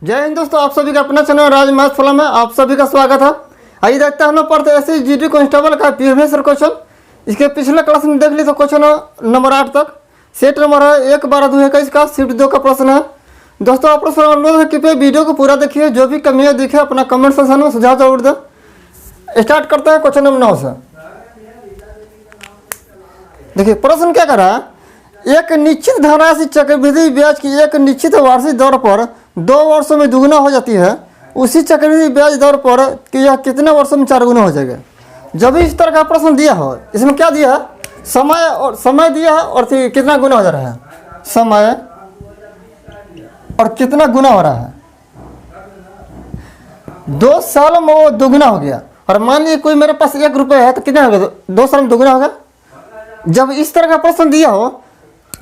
जय हिंद दोस्तों, आप सभी का अपना चैनल राज मैथ फॉलो में आप सभी का स्वागत है। आइए देखते हैं हम लोग पढ़ते ऐसे जीडी कांस्टेबल का प्रीवियस ईयर क्वेश्चन। इसके पिछले क्लास में देख ली तो क्वेश्चन नंबर 8 तक सेट नंबर है 1/12/2021 का शिफ्ट 2 का प्रश्न है। दोस्तों आप लोग अनुरोध है कृपया वीडियो को पूरा देखिए, जो भी कमियाँ दिखे अपना कमेंट सेक्शन में सुझाव जरूर दें। स्टार्ट करते हैं क्वेश्चन नंबर 9 से। देखिए प्रश्न क्या कर रहा है, एक निश्चित धनराशि चक्रवृद्धि ब्याज की एक निश्चित वार्षिक दर पर 2 वर्षों में दुगुना हो जाती है, उसी चक्रवृद्धि ब्याज दर पर कि यह कितने वर्षों में 4 गुना हो जाएगा। जब भी इस तरह का प्रश्न दिया हो, इसमें क्या दिया है, समय दिया है और कितना गुना हो जा रहा है, समय और कितना गुना हो रहा है। 2 साल में वो दुगुना हो गया और मान लीजिए कोई मेरे पास 1 रुपये है तो कितना होगा, 2 साल में दुगुना होगा। जब इस तरह का प्रश्न दिया हो,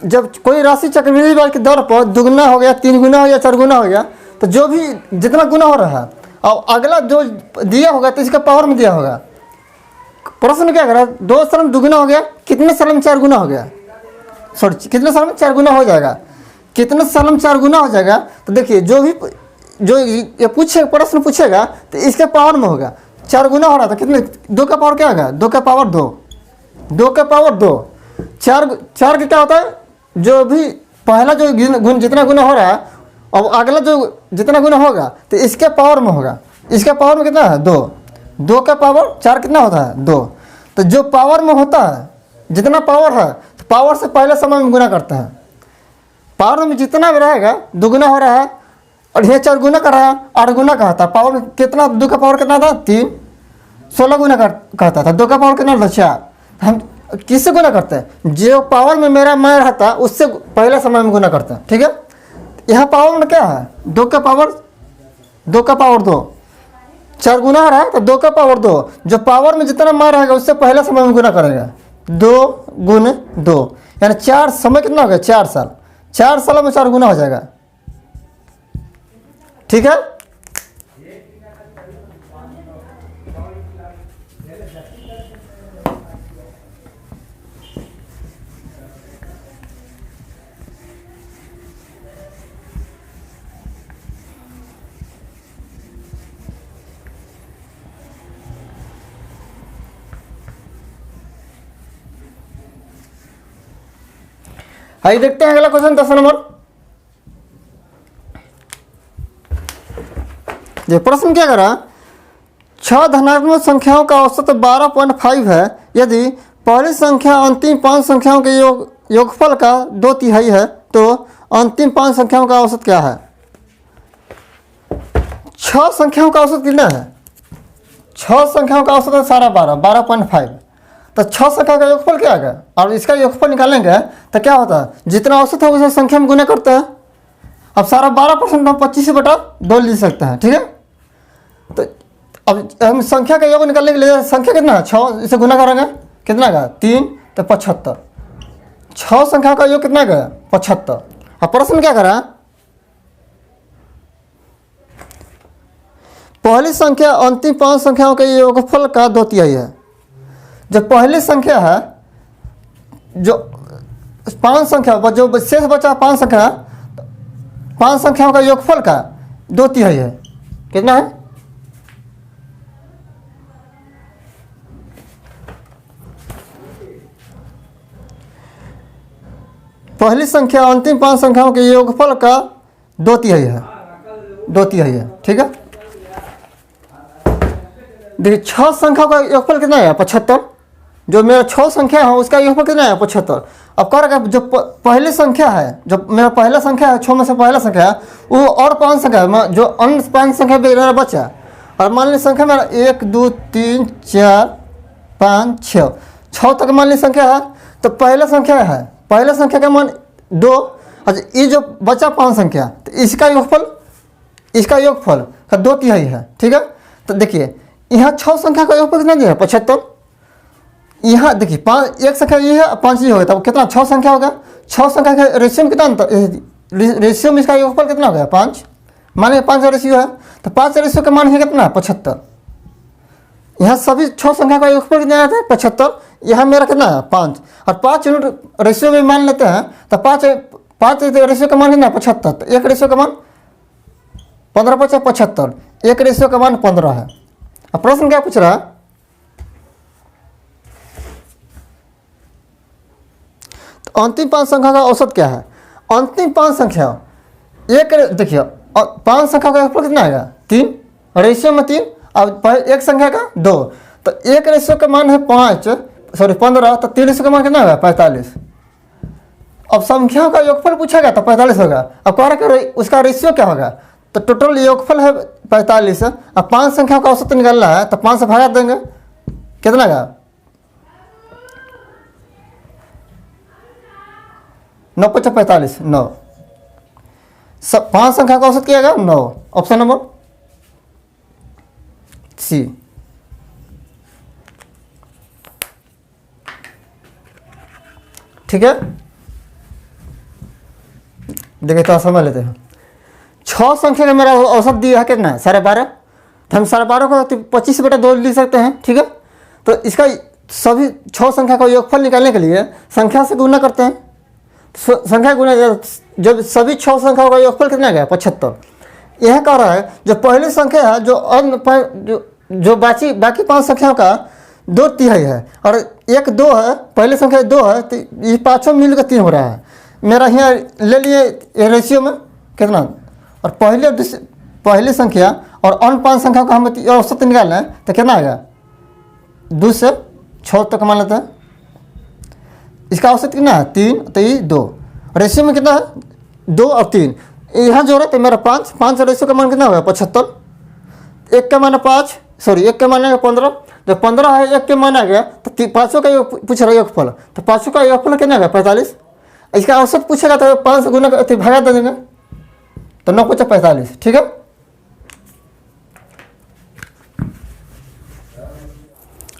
जब कोई राशि चक्रवृद्धि ब्याज के दर पर दुगुना हो गया, 3 गुना हो गया, 4 गुना हो गया, तो जो भी जितना गुना हो रहा है और अगला जो दिया होगा तो इसका पावर में दिया होगा। प्रश्न क्या कर रहा है, 2 साल में दुगुना हो गया, कितने साल में 4 गुना हो गया, सॉरी कितने साल में 4 गुना हो जाएगा, कितने साल में 4 गुना हो जाएगा। तो देखिए जो ये प्रश्न पूछेगा तो इसके पावर में होगा। 4 गुना हो रहा था, कितने 2 का पावर क्या होगा, 2 का पावर 2, 2 का पावर 2, 4 का क्या होता है, जो भी पहला जो गुण जितना गुना हो रहा है और अगला जो जितना गुना होगा तो इसके पावर में होगा। इसके पावर में कितना है, 2, 2 का पावर 4 कितना होता है, 2। तो जो पावर में होता है, जितना पावर है तो पावर से पहले समय में गुना करता है। पावर में जितना भी रहेगा दुगुना हो रहा है और ये 4 गुना कर रहा है, 8 गुना कहता। पावर में कितना, 2 का पावर कितना था, 3, 16 गुना कहता था। 2 का पावर कितना था, 4। हम किससे गुना करते हैं, जो पावर में मेरा मैं रहता है उससे पहले समय में गुना करते हैं। ठीक है, यहाँ पावर में क्या है, 2 का पावर 2, 4 गुना हो रहा है तो 2 का पावर 2, जो पावर में जितना मैं रहेगा उससे पहले समय में गुना करेगा। 2 गुने 2 यानी 4, समय कितना हो गया, 4 साल। 4 साल में 4 गुना हो जाएगा। ठीक है, आइए देखते हैं अगला क्वेश्चन 10 नंबर। ये प्रश्न क्या कर रहा है, 6 धनात्मक संख्याओं का औसत 12.5 है। यदि पहली संख्या अंतिम 5 संख्याओं के योगफल का 2/3 है तो अंतिम 5 संख्याओं का औसत क्या है। 6 संख्याओं का औसत कितना है, 6 संख्याओं का औसत है सारा 12.5। तो 6 संख्या का योगफल क्या आएगा और इसका योगफल निकालेंगे तो क्या होता है, जितना औसत होगा उसे संख्या में गुना करते हैं। अब सारा 12% हम 25/2 लिख सकते हैं। ठीक है, तो अब हम संख्या का योग निकालने के लिए संख्या कितना है, 6, इसे गुना करेंगे कितना का, 3 तो 75। 6 संख्या का योग कितना का, 75। अब प्रश्न क्या करा, पहली संख्या अंतिम 5 संख्याओं के योगफल का 2/3 है। जो पहली संख्या है, जो 5 संख्या जो शेष बचा 5 संख्या, 5 संख्याओं का योगफल का 2/3 है। कितना है, पहली संख्या अंतिम 5 संख्याओं के योगफल का 2/3 है, 2/3 है। ठीक है, देखिए 6 संख्या का योगफल कितना है, 75। जो मेरा 6 संख्या है उसका योगफल कितना है, 75। अब कर रखा जो पहली संख्या है, जो मेरा पहला संख्या है, 6 में से पहला संख्या है वो और 5 संख्या है, जो अन्य 5 संख्या पे मेरा बचा। और मान ली संख्या मेरा 1 2 3 4 5 6 तक मान ली संख्या है। तो पहला संख्या है, पहला संख्या का मान 2। अच्छा ये जो बचा 5 संख्या तो इसका योगफल का 2/3 है। ठीक है, तो देखिए यहाँ 6 संख्या का योगफल कितना दिया है, 75। यहाँ देखिए 5, एक संख्या ये है, 5 ये होगा, तब कितना 6 संख्या होगा। 6 संख्या का रेशियो में कितना अंतर, रेशियो में इसका योगफल कितना हो गया, 5। मान लीजिए 5 का रेशियो है तो 5 रेशियो का मान है कितना, 75। यहाँ सभी 6 संख्या का योगफल कितना आता है, 75। यहाँ मेरा कितना है, 5। और 5 यूनिट रेशियो में मान लेते हैं तो 5 रेशियो का मान कितना है, 75। तो 1 रेशियो का मान 15 5 75, एक रेशियो का मान 15 है। अब प्रश्न क्या पूछ रहा है, तो अंतिम 5 संख्या का औसत क्या है। अंतिम 5 संख्या एक, देखिए 5 संख्या का योगफल कितना आएगा 3, रेशियो में 3, अब एक संख्या का 2, तो एक रेशियो का मान है 15, तो 3 रेशियो का मान कितना होगा 45। अब संख्याओं का योगफल पूछेगा तो 45 होगा। अब कह रहा है उसका रेशियो क्या होगा, तो टोटल योगफल है 45। अब 5 संख्याओं का औसत निकालना है तो 5 से भागा देंगे, कितना का 9 5 45, 9। सब 5 संख्या का औसत क्या आएगा 9, ऑप्शन नंबर सी। ठीक है, देखिए तो समझ लेते हैं। 6 संख्या का मेरा औसत दिया है कितना है 12.5, तो हम 12.5 को 25/2 लिख सकते हैं। ठीक है, तो इसका सभी 6 संख्या का योगफल निकालने के लिए संख्या से गुना करते हैं। संख्या गुना जब सभी 6 संख्याओं का योगफल कितना गया 75। यह कह रहा है जो पहली संख्या है जो बाकी 5 संख्याओं का 2/3 है और 1 2 है, पहली संख्या 2 है, तो ये 5 मिलकर 3 हो रहा है। मेरा यहाँ ले लिए रेशियो में कितना, और पहली संख्या और अन्य 5 संख्या का हम औसत निकालना है तो कितना आएगा 2 से 6 तक मान लेते हैं। इसका औसत कितना है 3, तो ये 2, रेशियो में कितना है 2 और 3, यहाँ जोड़ा तो मेरा 5 रेशियो का मान कितना होगा 75। 1 का मान 5, सॉरी 1 का मान है 15, जब 15 है 1 के मान आ गया तो 5 का पूछ रहा है योगफल, तो 5 का योगफल कितना होगा 45। इसका औसत पूछेगा तो 5 से गुना भागा दे देंगे, तो 9 5 45। ठीक है,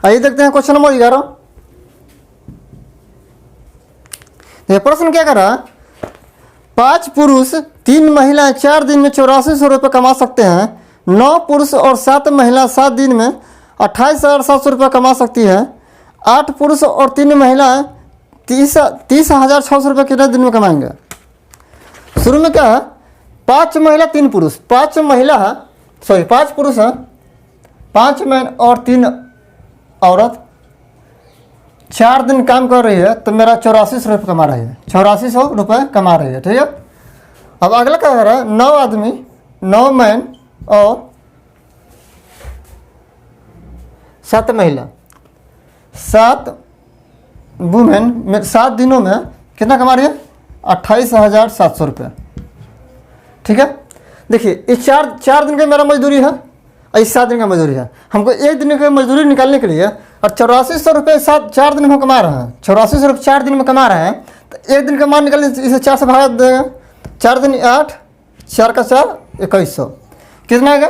आइए देखते हैं क्वेश्चन नंबर 11। ये प्रश्न क्या कर रहा है, 5 पुरुष 3 महिलाएं 4 दिन में 8400 रुपये कमा सकते हैं। 9 पुरुष और 7 महिला 7 दिन में 28,700 रुपये कमा सकती है। 8 पुरुष और 3 महिलाएं 30,600 रुपये कितने दिन में कमाएंगे। शुरू में क्या है, 5 महिला 3 पुरुष, 5 पुरुष हैं, 5 मैन और 3 औरत 4 दिन काम कर रही है, तो मेरा 8400 रुपये कमा रही है, 8400 रुपये कमा रही है। ठीक है, अब अगला क्या कर रहा है, 9 आदमी 9 मैन और 7 महिला 7 वुमेन 7 दिनों में कितना कमा रही है 28,700 रुपये। ठीक है, देखिए इस 4 दिन का मेरा मजदूरी है और इस 7 दिन का मजदूरी है। हमको 1 दिन की मजदूरी निकालने के लिए और 8400 रुपये 4 दिन में कमा रहे हैं, 8400 रुपये 4 दिन में कमा रहे हैं, तो 1 दिन का मान निकालने इसे 4 से भागा देगा। 4 दिन 8, 4 का 4 2100 कितना आएगा।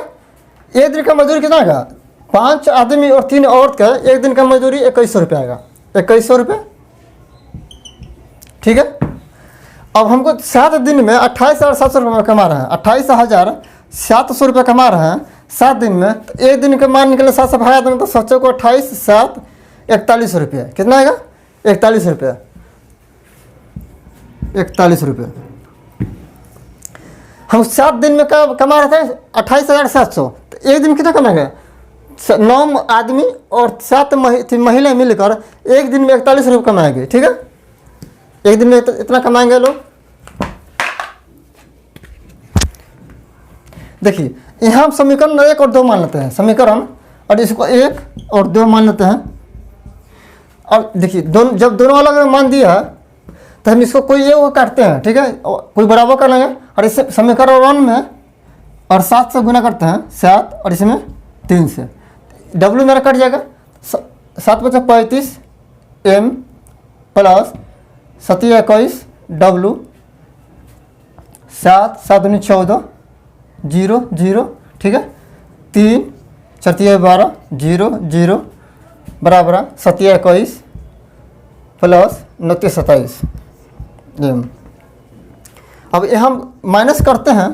1 दिन का मजदूरी कितना आएगा, 5 आदमी और 3 औरत का 1 दिन का मजदूरी 2100 रुपये आएगा, 2100 रुपये। ठीक है, अब हमको 7 दिन में 28,700 रुपये कमा रहे हैं, 28,700 रुपये कमा रहे हैं 7 दिन में, तो 1 दिन का मान निकले 7 से भागा देंगे तो 7 को 28 7 41 रुपये कितना आएगा 41 रुपये, 41 रुपये। हम 7 दिन में कमा रहे थे 28,700, तो 1 दिन कितना कमाएंगे 9 आदमी और 7 महिलाएं मिलकर 1 दिन में 41 रुपये कमाएंगे। ठीक है, 1 दिन में इतना कमाएंगे लोग। देखिए यहाँ हम समीकरण 1 और 2 मान लेते हैं, समीकरण, और इसको 1 और 2 मान लेते हैं। और देखिए जब दोनों अलग मान दिया है तो हम इसको कोई ये वो काटते हैं। ठीक है, कोई बराबर कर लेंगे और इससे समीकरण 1 में और 7 से गुना करते हैं 7 और इसमें 3 से, W मेरा कट जाएगा 7 × 35 M प्लस 7 × 21 W 7 7 × 14 0 0। ठीक है, 3 4 12 0 0 बराबर 7 × 21 प्लस 9 × 27 M। अब ये हम माइनस करते हैं,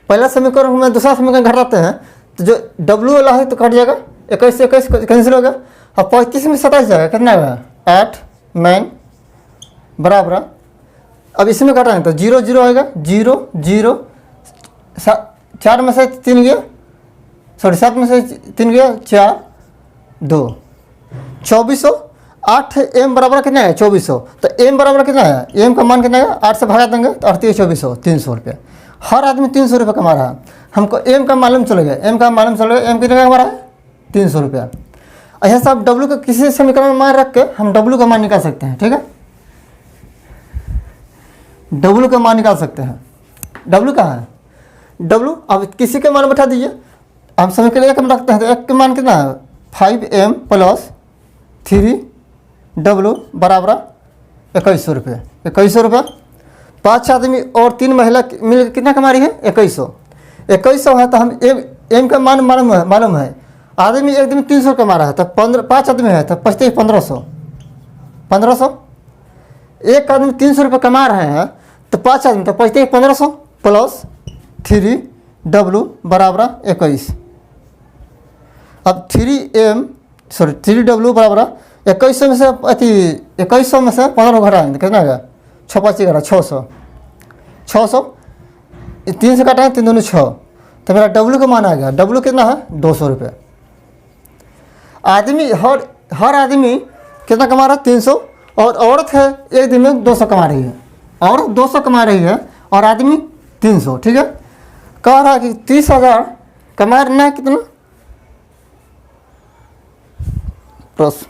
पहला समीकरण में दूसरा समीकरण घटाते हैं, तो जो W वाला है तो कट जाएगा, 21 से 21 कैंसिल होगा। अब 35 में 27 जाएगा, कितना होगा 8 9 बराबर। अब इसमें घटाएं तो 0 0 आएगा, 0 0 4 में से 3 गया, सॉरी 7 में से 3 गया, 4 2 2400। 8 m बराबर कितना है 2400, तो m बराबर कितना है, m का मान कितना है 8 से भागा देंगे तो 8 2400, 300 रुपये। हर आदमी 300 रुपये कमा रहा है। हमको m का मालूम चल गया, m का मालूम चल गया, m कितने का कमा रहा है 300 रुपया। ऐसा सब w का किसी समीकरण में मान रख के हम w का मान निकाल सकते हैं। ठीक है, w का मान निकाल सकते हैं। w कहाँ है, w अब किसी के मान बैठा दीजिए। हम समीकरण एक में रखते हैं तो एक के मान कितना है 5m प्लस 3w बराबर 2100 रुपये। 2100 रुपये 5 आदमी और 3 महिला मिल कितना कमा रही है 2100। 2100 है तो हम m का मान मालूम है। आदमी एक दिन में 300 कमा रहा है तो 5 आदमी है तो 25 1500। एक आदमी 300 रुपये कमा रहे हैं तो 5 आदमी तो 25 1500 प्लस 3w बराबर 21। अब 3w बराबर 2100 में से 2100 में से 15 घटाएंगे कितना आएगा 6 5 11 600 3 से काटेंगे 3 दूनी 6, तो मेरा w का मान आ गया। w कितना है 200 रुपये। आदमी हर आदमी कितना कमा रहा है 300, और औरत है एक दिन में 200 कमा रही है। औरत 200 कमा रही है और आदमी 300। ठीक है, कह रहा है कि 30,000 कमा रहा है कितना, प्रश्न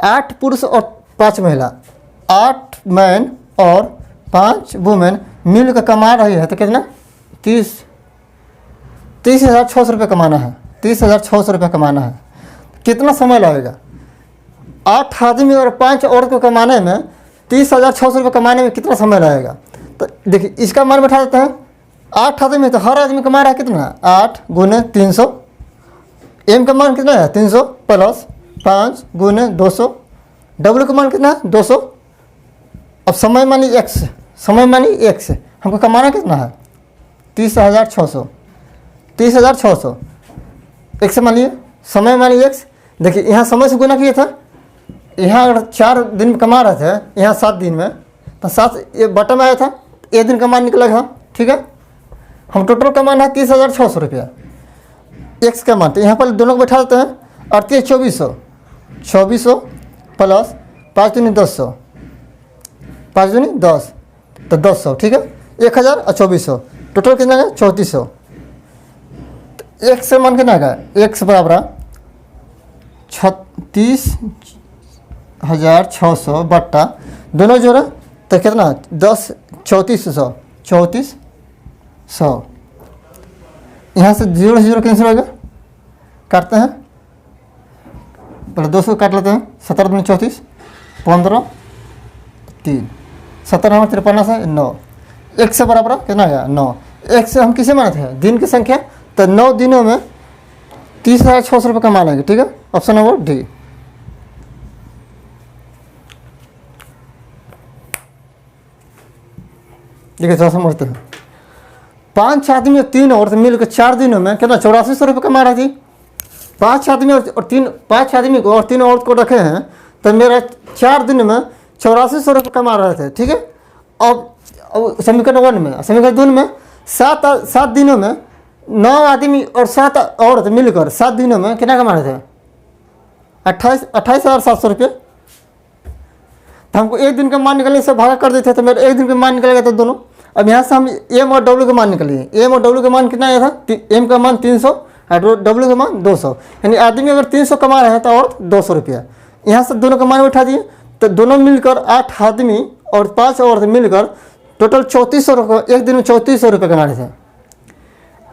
8 पुरुष और 5 महिला, 8 मैन और 5 वुमेन मिल कर कमा रही है तो कितना 30,600 रुपये कमाना है। 30,600 रुपये कमाना है। कितना समय लगेगा 8 आदमी और 5 औरत को कमाने में 30,600 रुपये कमाने में कितना समय लगेगा। तो देखिए इसका मान बैठा देते हैं। 8 आदमी तो हर आदमी कमा रहा है कितना 8 गुने 300, m का मान कितना है 300 प्लस 5 गुने 200, w का मान कितना है 200। अब समय मानी x, समय मानी x, हमको कमाना कितना है 30,600। 30,600 x मानिए, समय मानिए x। देखिए यहाँ समय से गुना किया था, यहाँ अगर 4 दिन में कमा रहे थे, यहाँ 7 दिन में, तो 7 ये बटन में आया था, एक दिन का मान निकलेगा। ठीक है, हम टोटल कमाना है 30,600 रुपया। एक्स का मान तो यहाँ पर दोनों को बैठा देते हैं। 38 2400 प्लस 5 दूनी 10, 5 दूनी 10 तो 200। ठीक है, 1000 और 2400 टोटल कितना है 3400। एक्स का मान कितना है, एक्स बराबर 36,600 बट्टा दोनों जोड़े तो कितना 10 3400। यहाँ से 0 से 0 कैंसिल हो गया, काटते हैं, पहले 200 काट लेते हैं। 17 दूनी 34 15 3 17 नंबर 53 से 9, एक से बराबर कितना आ गया 9। एक से हम किसे मानते हैं दिन की संख्या, तो 9 दिनों में 30,600 रुपये कमा लेंगे। ठीक है, ऑप्शन नंबर डी। देखिए थोड़ा समझते हैं। 5 आदमी और 3 औरत मिलकर 4 दिनों में कितना 8400 रुपये कमा रही थी। 5 आदमी और 5 आदमी को और 3 औरत को रखे हैं तो मेरा 4 दिन में 8400 रुपये कमा रहे थे। ठीक है, अब समीकरण 1 में, समीकरण 2 में 7 दिनों में 9 आदमी और 7 औरत मिलकर 7 दिनों में कितना कमा रहे थे 28,700 रुपये। तो हमको एक दिन का मान निकलने से भागा कर देते तो मेरे एक दिन का मान निकलेगा तो दोनों। अब यहाँ से हम एम और डब्ल्यू का मान निकलिए। एम और डब्ल्यू का मान कितना आया था, एम का मान 300 और डब्ल्यू का मान 200। यानी आदमी अगर 300 कमा रहे हैं तो और 200 रुपया। यहाँ से दोनों का मान उठा दिए तो दोनों मिलकर 8 आदमी और 5 औरत मिलकर टोटल 3400 रुपये, एक दिन में 3400 रुपये कमा रहे थे।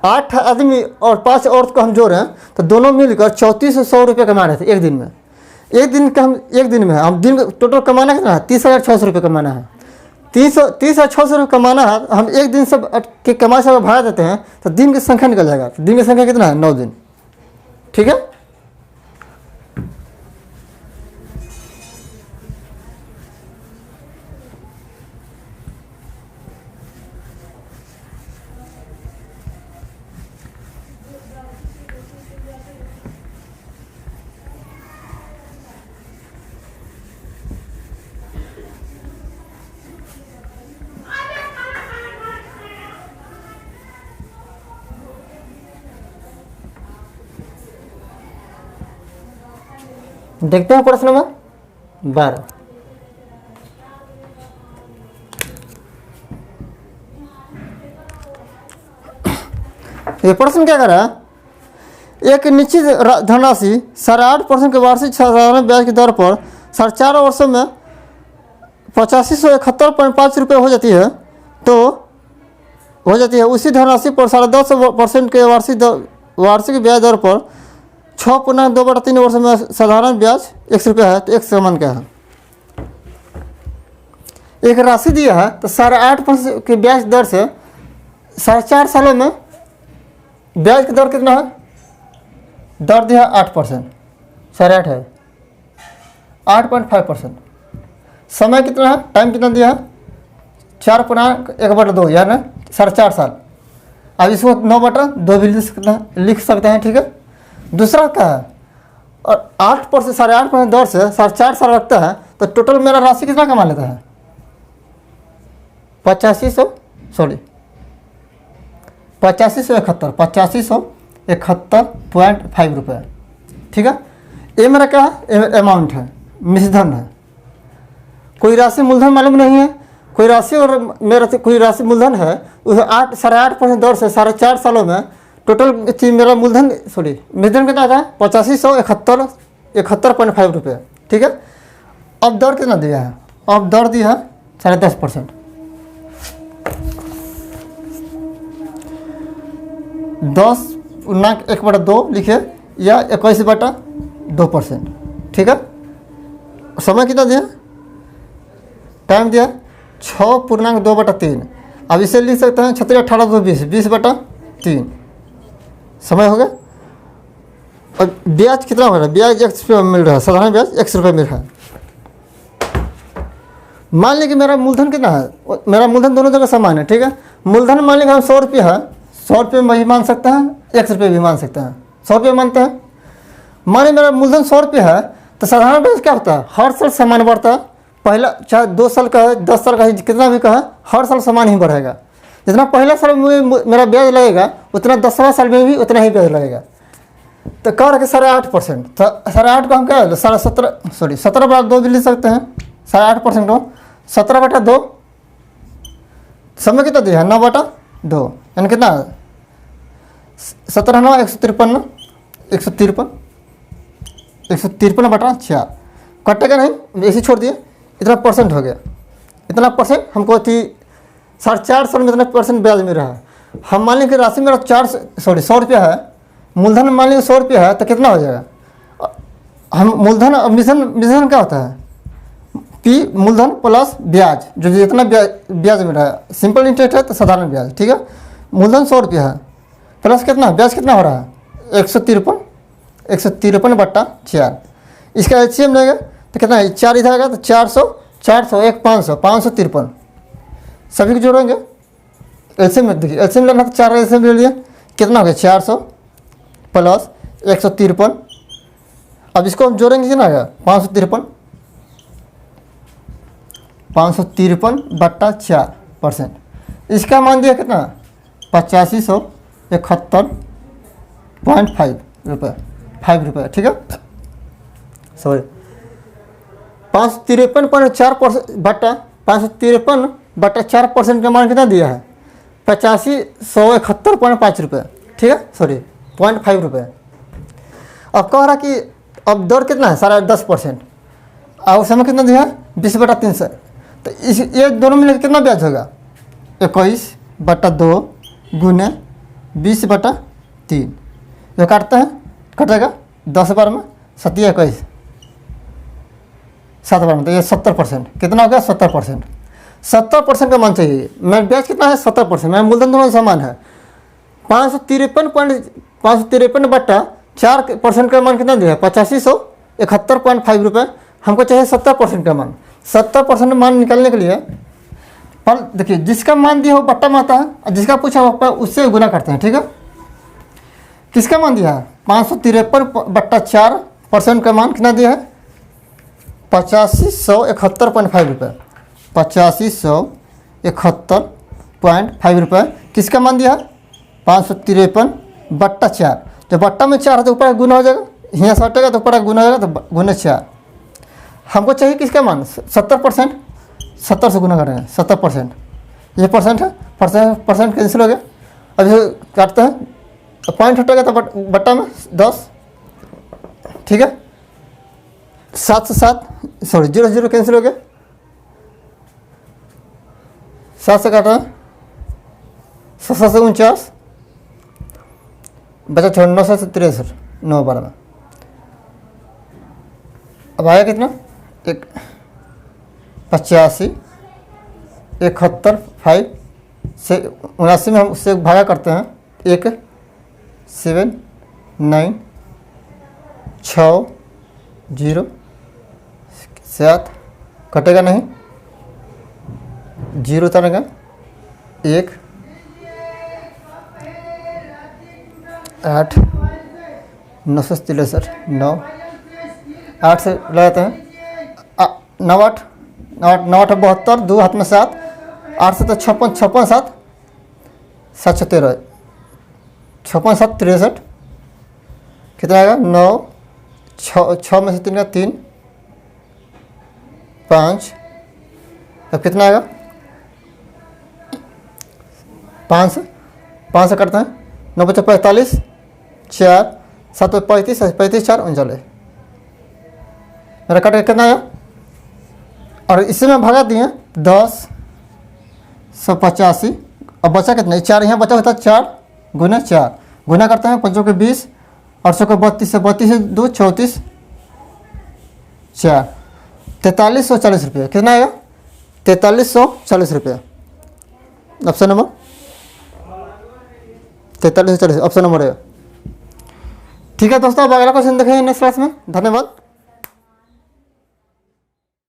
8 आदमी और 5 औरत को हम जोड़े तो दोनों मिलकर 3400 रुपये कमा रहे थे एक दिन में। एक दिन में हम दिन टोटल कमाना कितना है 30,600 रुपये कमाना है। 30,600 रुपये कमाना है, हम एक दिन सब के कमाई से भाड़ा देते हैं तो दिन की संख्या निकल जाएगा। तो दिन की संख्या कितना है 9 दिन। ठीक है, देखते हैं प्रश्न नंबर 12। ये प्रश्न क्या कर रहा है, एक निश्चित धनराशि 8.5% के वार्षिक साधारण ब्याज के दर पर 4.5 वर्षों में 8571.5 रुपये हो जाती है, उसी धनराशि पर 10.5% के वार्षिक ब्याज दर पर 6.2/3 वर्षों में साधारण ब्याज 100 रुपये है, तो एक समान क्या है। एक राशि दिया है तो 8.5% के ब्याज दर से 4.5 सालों में ब्याज की दर कितना है, दर दिया 8%, 8.5 है 8.5%। समय कितना है, टाइम कितना दिया है 4.1/2 यानी 4.5 साल। अब इसको 9/2 भी लिख सकते हैं, ठीक है। दूसरा क्या है, और 8% 8.5% दर से 4.5 साल लगता है, तो टोटल मेरा राशि कितना कमा लेता है 8571.5 रुपये, ठीक है। ये मेरा क्या है, अमाउंट है, मिश्रधन है। कोई राशि मूलधन मालूम नहीं है, कोई राशि और मेरा कोई राशि मूलधन है, उस 8.5% दर से 4.5 सालों में टोटल मेरा मूलधन मिश्रधन कितना था 8571.5 रुपये, ठीक है। अब दर कितना दिया है, अब दर दिया है 10.5%। 10×1/2 लिखे या 21/2%, ठीक है। समय कितना दिया, टाइम दिया 6.2/3। अब इसे लिख सकते हैं 36, 18, 20/3 समय हो गया। और ब्याज कितना हो रहा है, ब्याज 1 रुपये मिल रहा है, साधारण ब्याज 100 रुपये मिल रहा है। मान लीजिए कि मेरा मूलधन कितना है, मेरा मूलधन दोनों जगह समान है, ठीक है। मूलधन मान लीजिए हम 100 रुपये है, 100 रुपये में भी मान सकते हैं, 100 रुपये भी मान सकते हैं, 100 रुपये मानते हैं। मान लीजिए मेरा मूलधन 100 रुपये है, तो साधारण ब्याज क्या होता है, हर साल समान बढ़ता है। पहला चाहे 2 साल का है, 10 साल का है, कितना भी का है, हर साल समान ही बढ़ेगा। जितना पहला साल में मेरा ब्याज लगेगा, उतना 10वां साल में भी उतना ही ब्याज लगेगा। तो कह रहे कि 8.5%, तो 8.5 को हम क्या 17/2 भी ले सकते हैं। 8.5% को 17/2, समय कितना दिया है 9/2, यानी कितना 17 9 153 153/4 कटेगा नहीं, ऐसे छोड़ दिए, इतना परसेंट हो गया। इतना परसेंट हमको थी 4.5 साल में इतना परसेंट ब्याज मिल रहा है। हम मान लें कि राशि मेरा 100 रुपया है, मूलधन मान लें 100 रुपया है, तो कितना हो जाएगा, हम मूलधन मिश्रण क्या होता है, पी मूलधन प्लस ब्याज, जो जितना ब्याज मिल रहा है, सिंपल इंटरेस्ट है तो साधारण ब्याज, ठीक है। मूलधन 100 रुपया है, प्लस कितना ब्याज कितना हो रहा है 153/4। इसका एचसीएम रहेगा तो कितना है, 4 इधर आएगा तो 400 1 553, सभी को जोड़ेंगे। एलसीएम में देखिए, एलसीएम लेना तो 4 एलसीएम ले लिया, कितना हो गया 400 प्लस 153। अब इसको हम जोड़ेंगे कितना आएगा 553/4%। इसका मान दिया कितना 8571.5 रुपये, ठीक है। सॉरी 553.4% का मान कितना दिया है 8571.5 रुपये, ठीक है, सॉरी 0.5 रुपये। अब कह रहा कि अब दर कितना है 10.5%, और समय कितना दिया है 20/300। तो इस ये दोनों मिलकर कितना ब्याज होगा 21/2 गुने 20/3, जो काटते हैं कटेगा 10 बार में 7 21 7 बार में, तो ये 70%, कितना हो गया 70%। 70% का मान चाहिए। मैं ब्याज कितना है 70%, मैं मूलधन दोनों समान है। 553.4% का मान कितना दिया है 8571.5 रुपये। हमको चाहिए 70% का मान। 70% मान निकालने के लिए पर देखिए जिसका मान दिया हो बट्टा में आता है, और जिसका पूछा हो उससे गुना करते हैं, ठीक है। किसका मान दिया है 553/4% का मान कितना दिया है 8571.5 रुपये। 8571.5 रुपये किसका मान दिया है 553/4। जब बट्टा में 4 है तो ऊपर गुना हो जाएगा, यहाँ से हटेगा तो पड़ा गुना होगा तो गुना 4। हमको चाहिए किसका मान 70%, 70 से गुना करेंगे 70%, ये परसेंट है, परसेंट कैंसिल हो गया। अब ये काटते हैं, पॉइंट हटेगा तो बट्टा में 10, ठीक है। 7 से 7 सॉरी 0 0 कैंसिल हो गया, 7 से काटा 7 से 49 बचा 9 से 63 9 12 में। अब आया कितना 85 71 5 से 79 में हम उससे भागा करते हैं 1 7 9 6 0 7 कटेगा नहीं, 0 उतारेगा 1 8 9 से 63 9 8 से लगाते हैं 9 8 72 2 हाथ में 7 8 से तो 56 7 7 13 56 7 63 कितना आएगा 9 6 में से 3 का 3 5। अब कितना आएगा 5 से करते हैं 9 बचे 45 4 7 35 35 4 39 मेरा कट कितना आया। और इसी में भगा दिए 10 185। अब बचा कितना 4 यहाँ बचा होता है 4 गुना 4 गुना करते हैं 5 के 20 और 100 के 32 से 32 से 2 34 4 4340 रुपये कितना आएगा 4340 रुपये। ऑप्शन नंबर 4340 ऑप्शन नंबर है। ठीक है दोस्तों, अब अगला क्वेश्चन देखेंगे नेक्स्ट क्लास में। धन्यवाद।